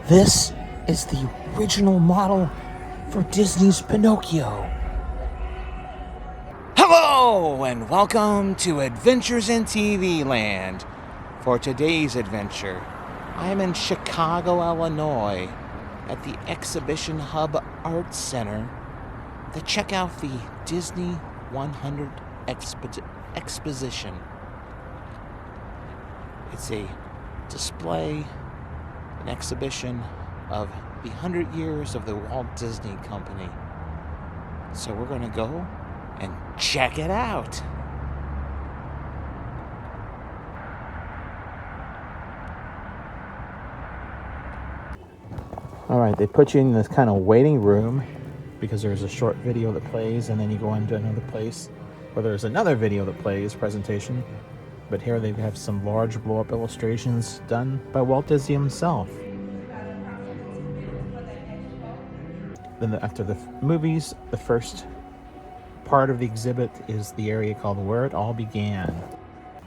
This is the original model for Disney's Pinocchio. Hello and welcome to Adventures in TV Land. For today's adventure, I am in Chicago, Illinois at the Exhibition Hub Arts Center to check out the Disney 100 Exposition. It's a display, an exhibition of the 100 years of the Walt Disney Company. So we're going to go and check it out. All right, they put you in this kind of waiting room because there's a short video that plays, and then you go into another place where there's another video that plays, presentation. But here they have some large blow-up illustrations done by Walt Disney himself. Then after the movies, the first part of the exhibit is the area called Where It All Began.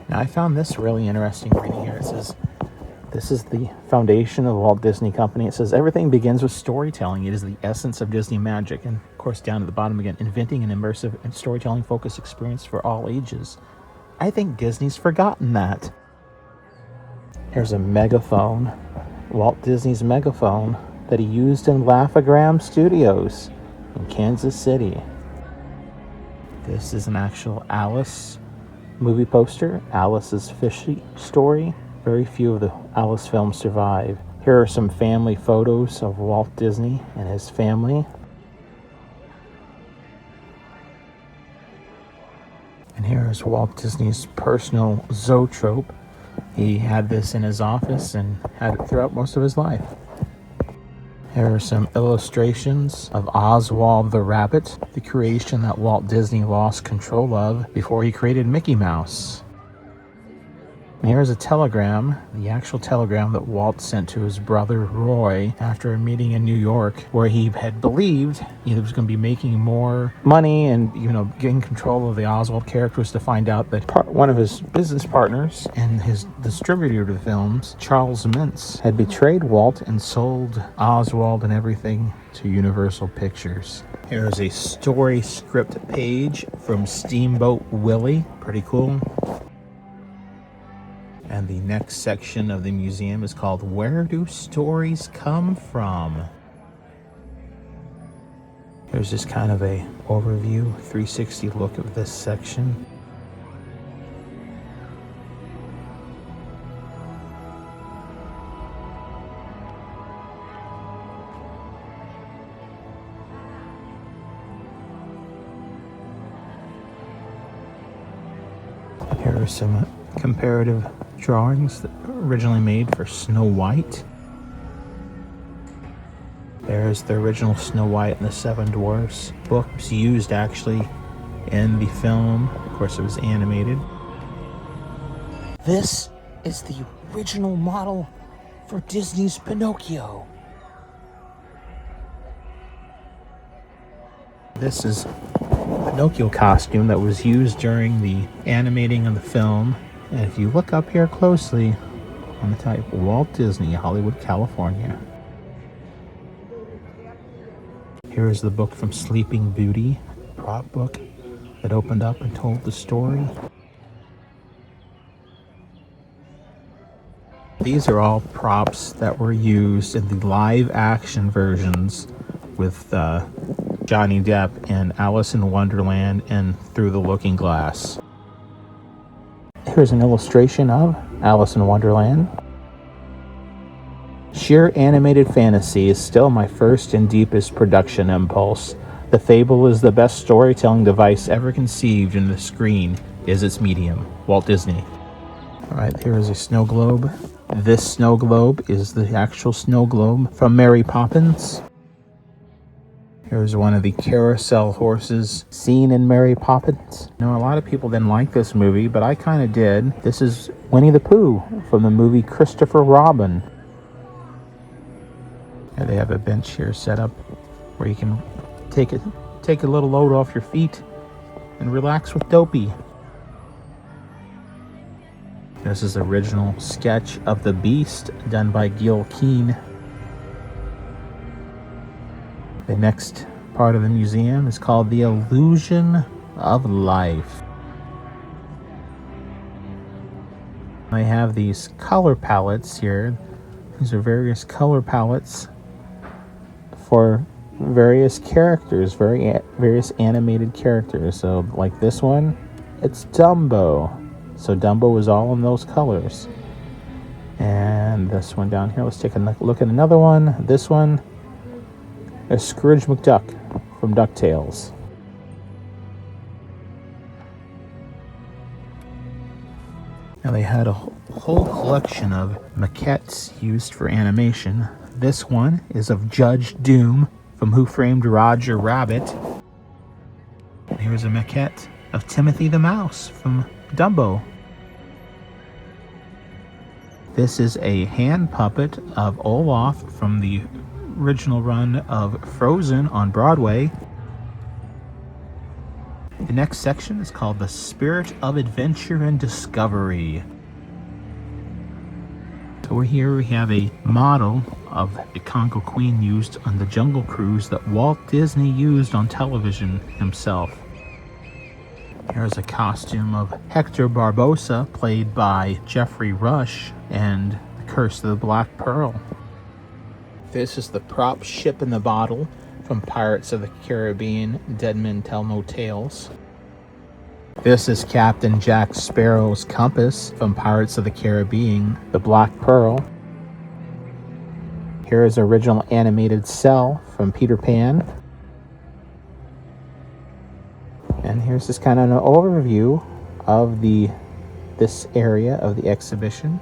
Now I found this really interesting reading here. It says, this is the foundation of Walt Disney Company. It says, everything begins with storytelling. It is the essence of Disney magic. And of course, down at the bottom again, inventing an immersive and storytelling-focused experience for all ages. I think Disney's forgotten that. Here's a megaphone, Walt Disney's megaphone, that he used in Laugh-O-Gram Studios in Kansas City. This is an actual Alice movie poster, Alice's Fishy Story. Very few of the Alice films survive. Here are some family photos of Walt Disney and his family. And here is Walt Disney's personal zoetrope. He had this in his office and had it throughout most of his life. Here are some illustrations of Oswald the Rabbit, the creation that Walt Disney lost control of before he created Mickey Mouse. And here's a telegram, the actual telegram that Walt sent to his brother Roy after a meeting in New York, where he had believed he was going to be making more money and, getting control of the Oswald characters, to find out that one of his business partners and his distributor to the films, Charles Mintz, had betrayed Walt and sold Oswald and everything to Universal Pictures. Here's a story script page from Steamboat Willie. Pretty cool. And the next section of the museum is called Where Do Stories Come From? Here's just kind of a overview, 360 look of this section. Here are some comparative drawings that were originally made for Snow White. There's the original Snow White and the Seven Dwarfs book. It was used actually in the film. Of course, it was animated. This is the original model for Disney's Pinocchio. This is a Pinocchio costume that was used during the animating of the film. And if you look up here closely, on the type Walt Disney, Hollywood, California. Here is the book from Sleeping Beauty, prop book that opened up and told the story. These are all props that were used in the live action versions with Johnny Depp in Alice in Wonderland and Through the Looking Glass. Here's an illustration of Alice in Wonderland. Sheer animated fantasy is still my first and deepest production impulse. The fable is the best storytelling device ever conceived, and the screen is its medium. Walt Disney. All right, here is a snow globe. This snow globe is the actual snow globe from Mary Poppins. Here's one of the carousel horses seen in Mary Poppins. A lot of people didn't like this movie, but I kind of did. This is Winnie the Pooh from the movie Christopher Robin. And they have a bench here set up where you can take a little load off your feet and relax with Dopey. This is the original sketch of the Beast done by Gil Keane. The next part of the museum is called The Illusion of Life. I have these color palettes here. These are various color palettes for various characters, various animated characters. So like this one, it's Dumbo. So Dumbo is all in those colors. And this one down here, let's take a look at another one. This one is Scrooge McDuck from DuckTales. Now they had a whole collection of maquettes used for animation. This one is of Judge Doom from Who Framed Roger Rabbit. And here's a maquette of Timothy the Mouse from Dumbo. This is a hand puppet of Olaf from the original run of Frozen on Broadway. The next section is called The Spirit of Adventure and Discovery. So here we have a model of the Congo Queen used on the Jungle Cruise that Walt Disney used on television himself. Here's a costume of Hector Barbossa, played by Jeffrey Rush, and The Curse of the Black Pearl. This is the prop ship in the bottle from Pirates of the Caribbean, Dead Men Tell No Tales. This is Captain Jack Sparrow's compass from Pirates of the Caribbean, The Black Pearl. Here is original animated cell from Peter Pan. And here's just kind of an overview of this area of the exhibition.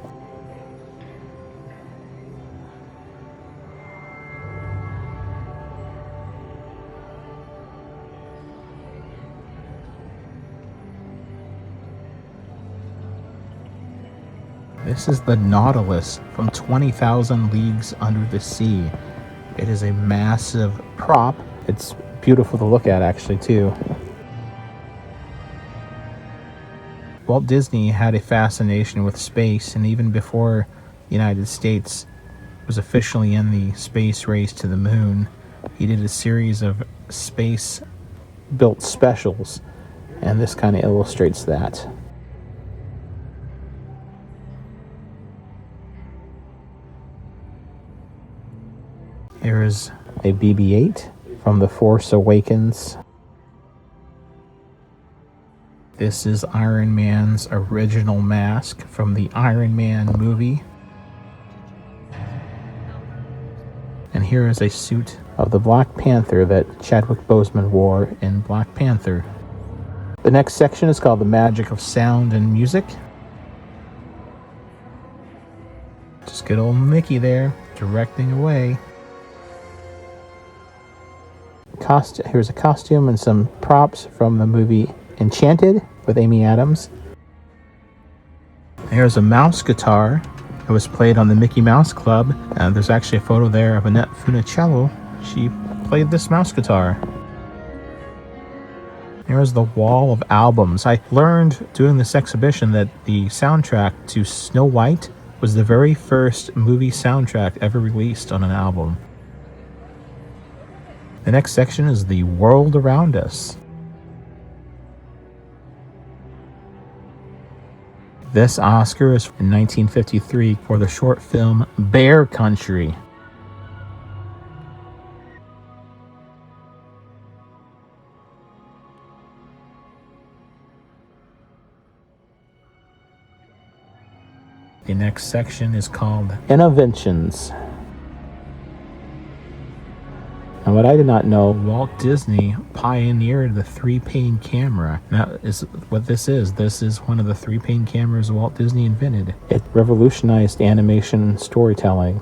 This is the Nautilus from 20,000 Leagues Under the Sea. It is a massive prop. It's beautiful to look at, actually, too. Walt Disney had a fascination with space, and even before the United States was officially in the space race to the moon, he did a series of space-built specials, and this kind of illustrates that. Here is a BB-8 from The Force Awakens. This is Iron Man's original mask from the Iron Man movie. And here is a suit of the Black Panther that Chadwick Boseman wore in Black Panther. The next section is called The Magic of Sound and Music. Just good old Mickey there, directing away. Here's a costume and some props from the movie Enchanted with Amy Adams. Here's a mouse guitar that was played on the Mickey Mouse Club. There's actually a photo there of Annette Funicello. She played this mouse guitar. Here's the wall of albums. I learned during this exhibition that the soundtrack to Snow White was the very first movie soundtrack ever released on an album. The next section is The World Around Us. This Oscar is in 1953 for the short film Bear Country. The next section is called Innoventions. And what I did not know, Walt Disney pioneered the 3-pane camera. That is what this is. This is one of the 3-pane cameras Walt Disney invented. It revolutionized animation storytelling.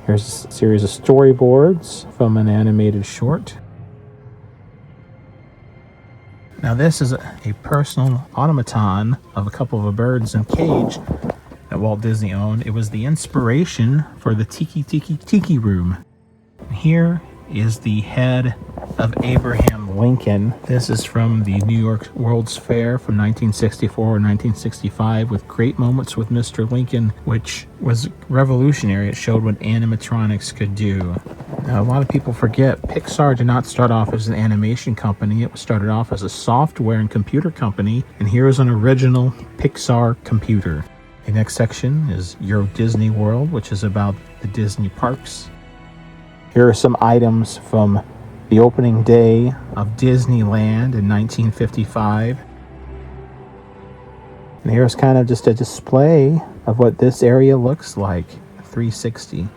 Here's a series of storyboards from an animated short. Now this is a personal automaton of a couple of birds in a cage that Walt Disney owned. It was the inspiration for the Tiki Tiki Tiki Room. Here is the head of Abraham Lincoln. This is from the New York World's Fair from 1964 or 1965 with Great Moments with Mr. Lincoln, which was revolutionary. It showed what animatronics could do. Now, a lot of people forget Pixar did not start off as an animation company. It started off as a software and computer company, and here is an original Pixar computer. The next section is Euro Disney World, which is about the Disney parks. Here are some items from the opening day of Disneyland in 1955. And here's kind of just a display of what this area looks like, 360.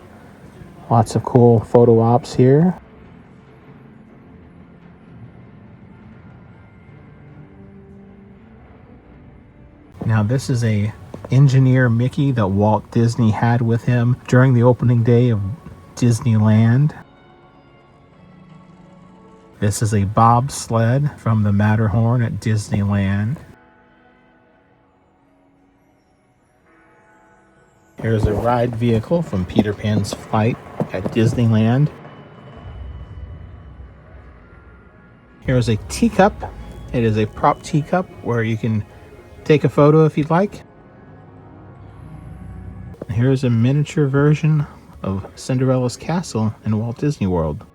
Lots of cool photo ops here. Now this is a engineer Mickey that Walt Disney had with him during the opening day of Disneyland. This is a bobsled from the Matterhorn at Disneyland. Here's a ride vehicle from Peter Pan's Flight at Disneyland. Here's a teacup. It is a prop teacup where you can take a photo if you'd like. Here's a miniature version of Cinderella's castle in Walt Disney World.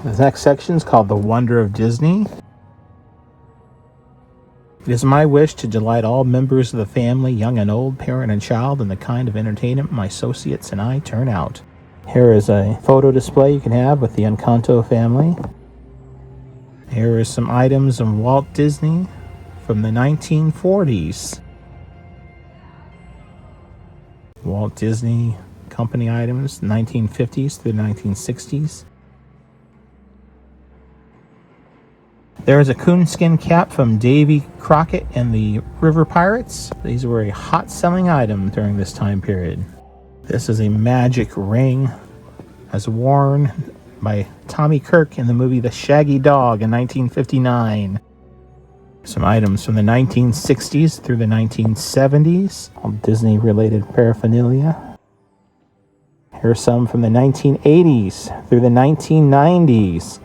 The next section is called The Wonder of Disney. It is my wish to delight all members of the family, young and old, parent and child, in the kind of entertainment my associates and I turn out. Here is a photo display you can have with the Encanto family. Here are some items of Walt Disney from the 1940s. Walt Disney Company items, 1950s through the 1960s. There is a coonskin cap from Davy Crockett and the River Pirates. These were a hot selling item during this time period. This is a magic ring as worn by Tommy Kirk in the movie The Shaggy Dog in 1959. Some items from the 1960s through the 1970s, all Disney related paraphernalia. Here are some from the 1980s through the 1990s.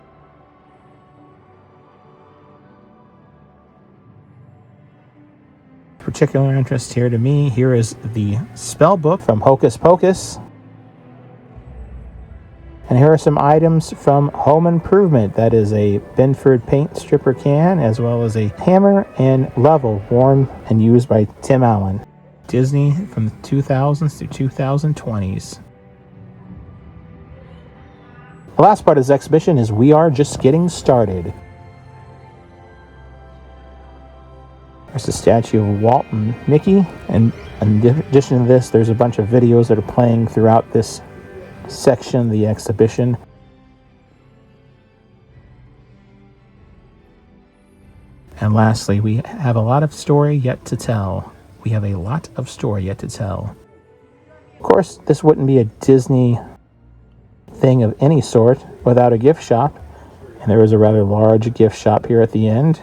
particular interest here to me, here is the spell book from Hocus Pocus. And here are some items from Home Improvement. That is a Benford paint stripper can, as well as a hammer and level worn and used by Tim Allen. Disney from the 2000s to 2020s. The last part of this exhibition is We Are Just Getting Started. There's a statue of Walt and Mickey, and in addition to this, there's a bunch of videos that are playing throughout this section of the exhibition. And lastly, we have a lot of story yet to tell. We have a lot of story yet to tell. Of course, this wouldn't be a Disney thing of any sort without a gift shop, and there is a rather large gift shop here at the end.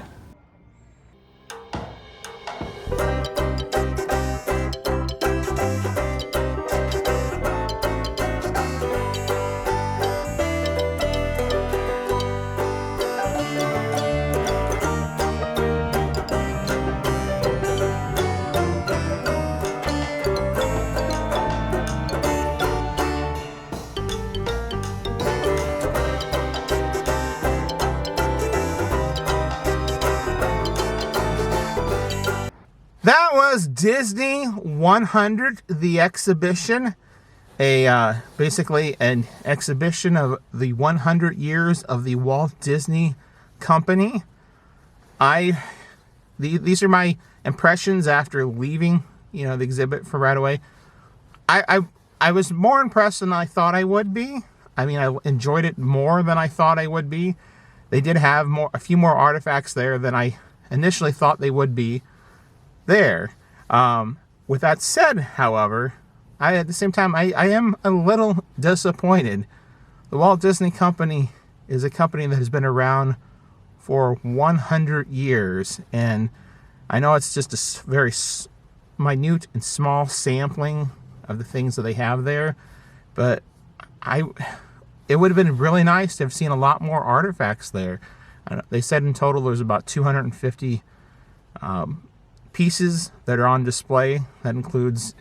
That was Disney 100, the exhibition. Basically an exhibition of the 100 years of the Walt Disney Company. These are my impressions after leaving, the exhibit for right away. I was more impressed than I thought I would be. I mean, I enjoyed it more than I thought I would be. They did have a few more artifacts there than I initially thought they would be there. With that said, however, at the same time, I am a little disappointed. The Walt Disney Company is a company that has been around for 100 years, and I know it's just a very minute and small sampling of the things that they have there, but it would have been really nice to have seen a lot more artifacts there. They said in total there's about 250 pieces that are on display. That includes,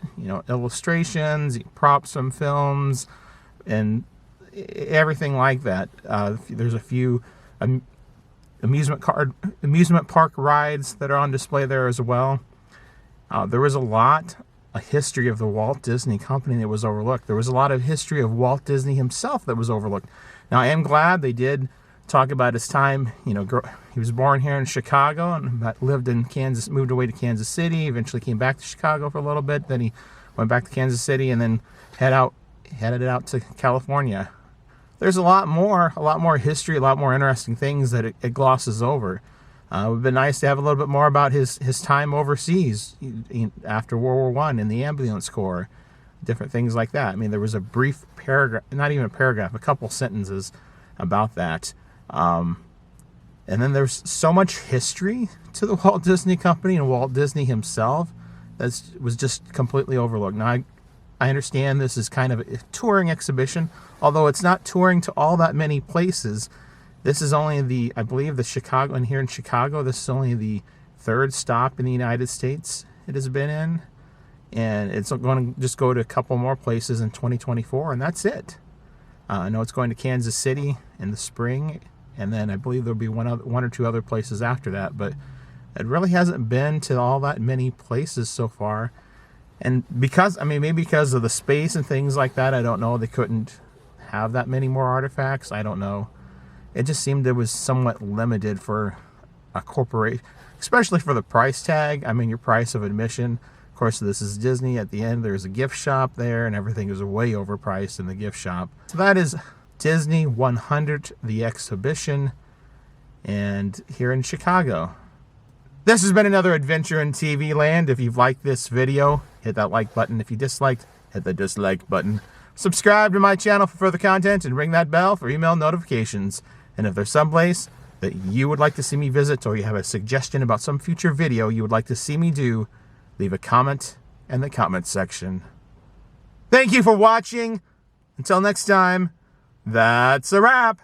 illustrations, props from films, and everything like that. There's a few amusement park rides that are on display there as well. There was a history of the Walt Disney Company that was overlooked. There was a lot of history of Walt Disney himself that was overlooked. Now, I am glad they did talk about his time. He was born here in Chicago and lived in Kansas, moved away to Kansas City, eventually came back to Chicago for a little bit. Then he went back to Kansas City and then headed out to California. There's a lot more history, a lot more interesting things that it glosses over. It would have been nice to have a little bit more about his time overseas after World War I in the ambulance corps, different things like that. I mean, there was a brief paragraph, not even a paragraph, a couple sentences about that. And then there's so much history to the Walt Disney Company and Walt Disney himself that was just completely overlooked. Now, I understand this is kind of a touring exhibition, although it's not touring to all that many places. This is only I believe here in Chicago, this is only the third stop in the United States it has been in. And it's going to just go to a couple more places in 2024, and that's it. I know it's going to Kansas City in the spring, and then I believe there'll be one or two other places after that, but it really hasn't been to all that many places so far. And maybe because of the space and things like that, I don't know, they couldn't have that many more artifacts. I don't know. It just seemed it was somewhat limited for a corporation, especially for the price tag. I mean, your price of admission. Of course, this is Disney. At the end, there's a gift shop there, and everything is way overpriced in the gift shop. So that is Disney 100, the exhibition, and here in Chicago. This has been another adventure in TV land. If you've liked this video, hit that like button. If you disliked, hit the dislike button. Subscribe to my channel for further content and ring that bell for email notifications. And if there's someplace that you would like to see me visit, or you have a suggestion about some future video you would like to see me do, leave a comment in the comment section. Thank you for watching. Until next time, that's a wrap.